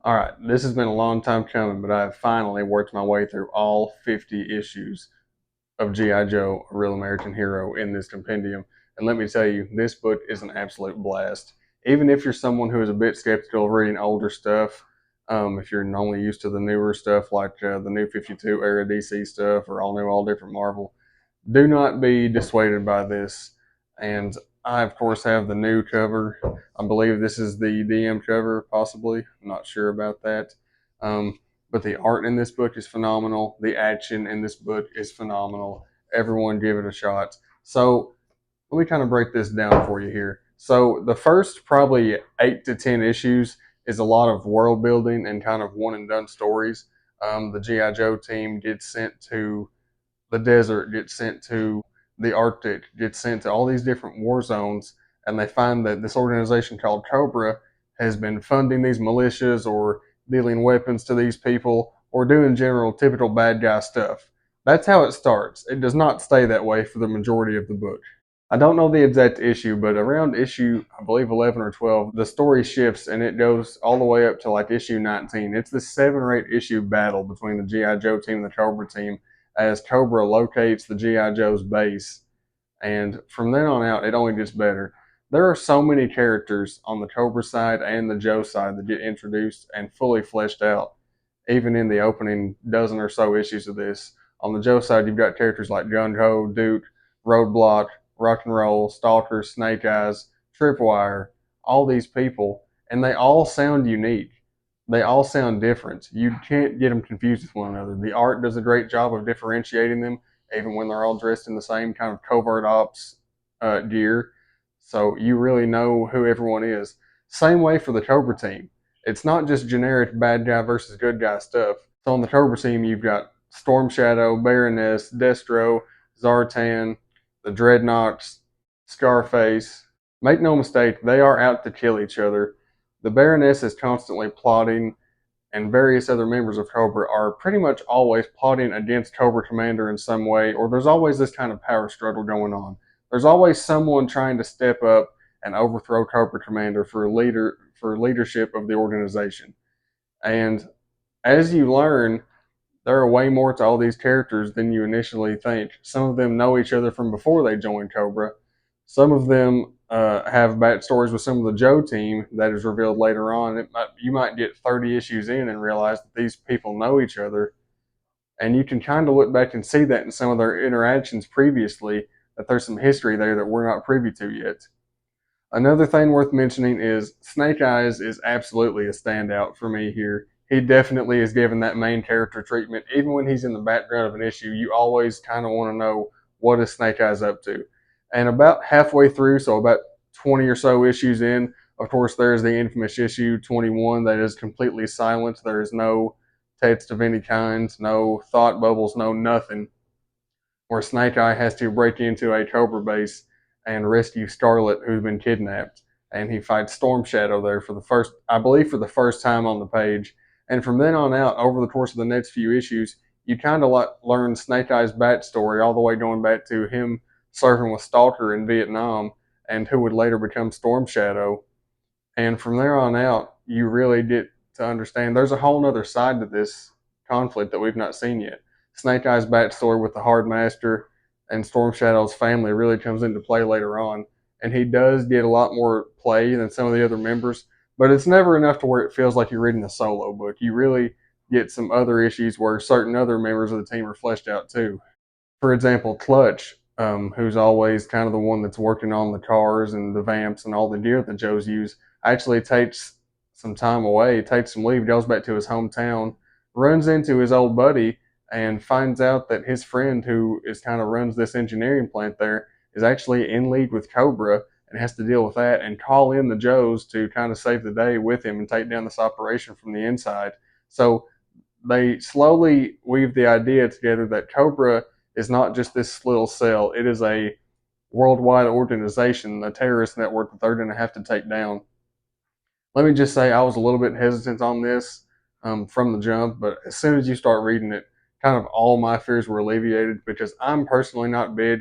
All right, this has been a long time coming, but I have finally worked my way through all 50 issues of G.I. Joe, A Real American Hero in this compendium. And let me tell you, this book is an absolute blast. Even if you're someone who is a bit skeptical of reading older stuff, if you're only used to the newer stuff like the new 52 era DC stuff or all new, all different Marvel, do not be dissuaded by this. And I, of course, have the new cover. I believe this is the DM cover, possibly. I'm not sure about that. But the art in this book is phenomenal. The action in this book is phenomenal. Everyone give it a shot. So let me kind of break this down for you here. So the first probably 8 to 10 issues is a lot of world building and kind of one and done stories. The GI Joe team gets sent to the desert, gets sent to the Arctic, gets sent to all these different war zones, and they find that this organization called Cobra has been funding these militias or dealing weapons to these people or doing general typical bad guy stuff. That's how it starts. It does not stay that way for the majority of the book. I don't know the exact issue, but around issue, I believe 11 or 12, the story shifts and it goes all the way up to like issue 19. It's this 7 or 8 issue battle between the G.I. Joe team and the Cobra team as Cobra locates the G.I. Joe's base. And from then on out, it only gets better. There are so many characters on the Cobra side and the Joe side that get introduced and fully fleshed out, even in the opening dozen or so issues of this. On the Joe side, you've got characters like Gung Ho, Duke, Roadblock, Rock and Roll, Stalker, Snake Eyes, Tripwire, all these people, and they all sound unique. They all sound different. You can't get them confused with one another. The art does a great job of differentiating them, even when they're all dressed in the same kind of covert ops gear. So you really know who everyone is. Same way for the Cobra team. It's not just generic bad guy versus good guy stuff. So on the Cobra team, you've got Storm Shadow, Baroness, Destro, Zartan, the Dreadnoks, Scarface. Make no mistake, they are out to kill each other. The Baroness is constantly plotting, and various other members of Cobra are pretty much always plotting against Cobra Commander in some way, or there's always this kind of power struggle going on. There's always someone trying to step up and overthrow Cobra Commander for leadership of the organization. And as you learn, there are way more to all these characters than you initially think. Some of them know each other from before they joined Cobra. Some of them have backstories with some of the Joe team that is revealed later on. You might get 30 issues in and realize that these people know each other, and you can kind of look back and see that in some of their interactions previously, that there's some history there that we're not privy to yet. Another thing worth mentioning is Snake Eyes is absolutely a standout for me here. He definitely is given that main character treatment. Even when he's in the background of an issue, you always kind of want to know what is Snake Eyes up to. And about halfway through, so about 20 or so issues in, of course, there's the infamous issue 21 that is completely silent. There is no text of any kind, no thought bubbles, no nothing, where Snake Eye has to break into a Cobra base and rescue Scarlet, who's been kidnapped. And he fights Storm Shadow there for the first, I believe, for the first time on the page. And from then on out, over the course of the next few issues, you kind of like learn Snake Eye's backstory, all the way going back to him serving with Stalker in Vietnam, and who would later become Storm Shadow. And from there on out, you really get to understand there's a whole other side to this conflict that we've not seen yet. Snake Eye's backstory with the Hard Master and Storm Shadow's family really comes into play later on. And he does get a lot more play than some of the other members, but it's never enough to where it feels like you're reading a solo book. You really get some other issues where certain other members of the team are fleshed out too. For example, Clutch, who's always kind of the one that's working on the cars and the vamps and all the gear that Joe's use, actually takes some time away, takes some leave, goes back to his hometown, runs into his old buddy, and finds out that his friend, who is kind of runs this engineering plant there, is actually in league with Cobra and has to deal with that and call in the Joes to kind of save the day with him and take down this operation from the inside. So they slowly weave the idea together that Cobra is not just this little cell, it is a worldwide organization, a terrorist network that they're going to have to take down. Let me just say, I was a little bit hesitant on this from the jump, but as soon as you start reading it, kind of all my fears were alleviated, because I'm personally not big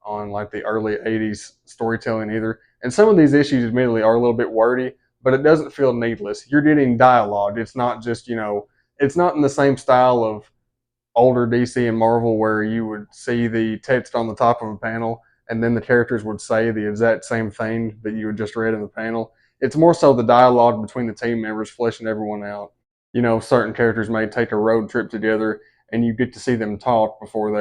on like the early 80s storytelling either. And some of these issues admittedly are a little bit wordy, but it doesn't feel needless. You're getting dialogue. It's not just, it's not in the same style of older DC and Marvel where you would see the text on the top of a panel and then the characters would say the exact same thing that you had just read in the panel. It's more so the dialogue between the team members fleshing everyone out. Certain characters may take a road trip together and you get to see them talk before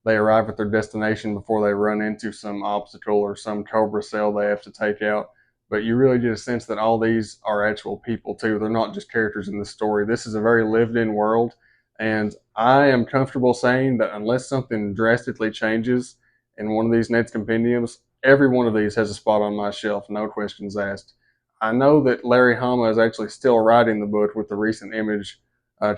they arrive at their destination, before they run into some obstacle or some Cobra cell they have to take out. But you really get a sense that all these are actual people too. They're not just characters in the story. This is a very lived in world, and I am comfortable saying that unless something drastically changes in one of these next compendiums, every one of these has a spot on my shelf, no questions asked. I know that Larry Hama is actually still writing the book with the recent Image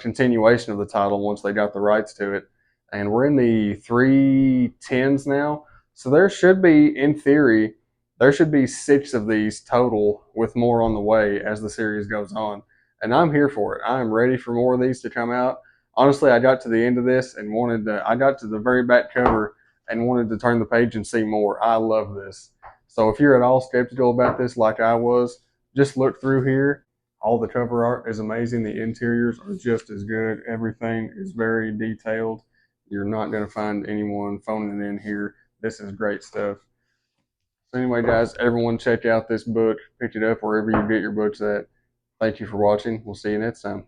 continuation of the title once they got the rights to it. And we're in the 310s now. So there should be, in theory, there should be 6 of these total with more on the way as the series goes on. And I'm here for it. I am ready for more of these to come out. Honestly, I got to the end of this and I got to the very back cover and wanted to turn the page and see more. I love this. So if you're at all skeptical about this like I was, just look through here. All the cover art is amazing. The interiors are just as good. Everything is very detailed. You're not going to find anyone phoning it in here. This is great stuff. So anyway, guys, everyone check out this book. Pick it up wherever you get your books at. Thank you for watching. We'll see you next time.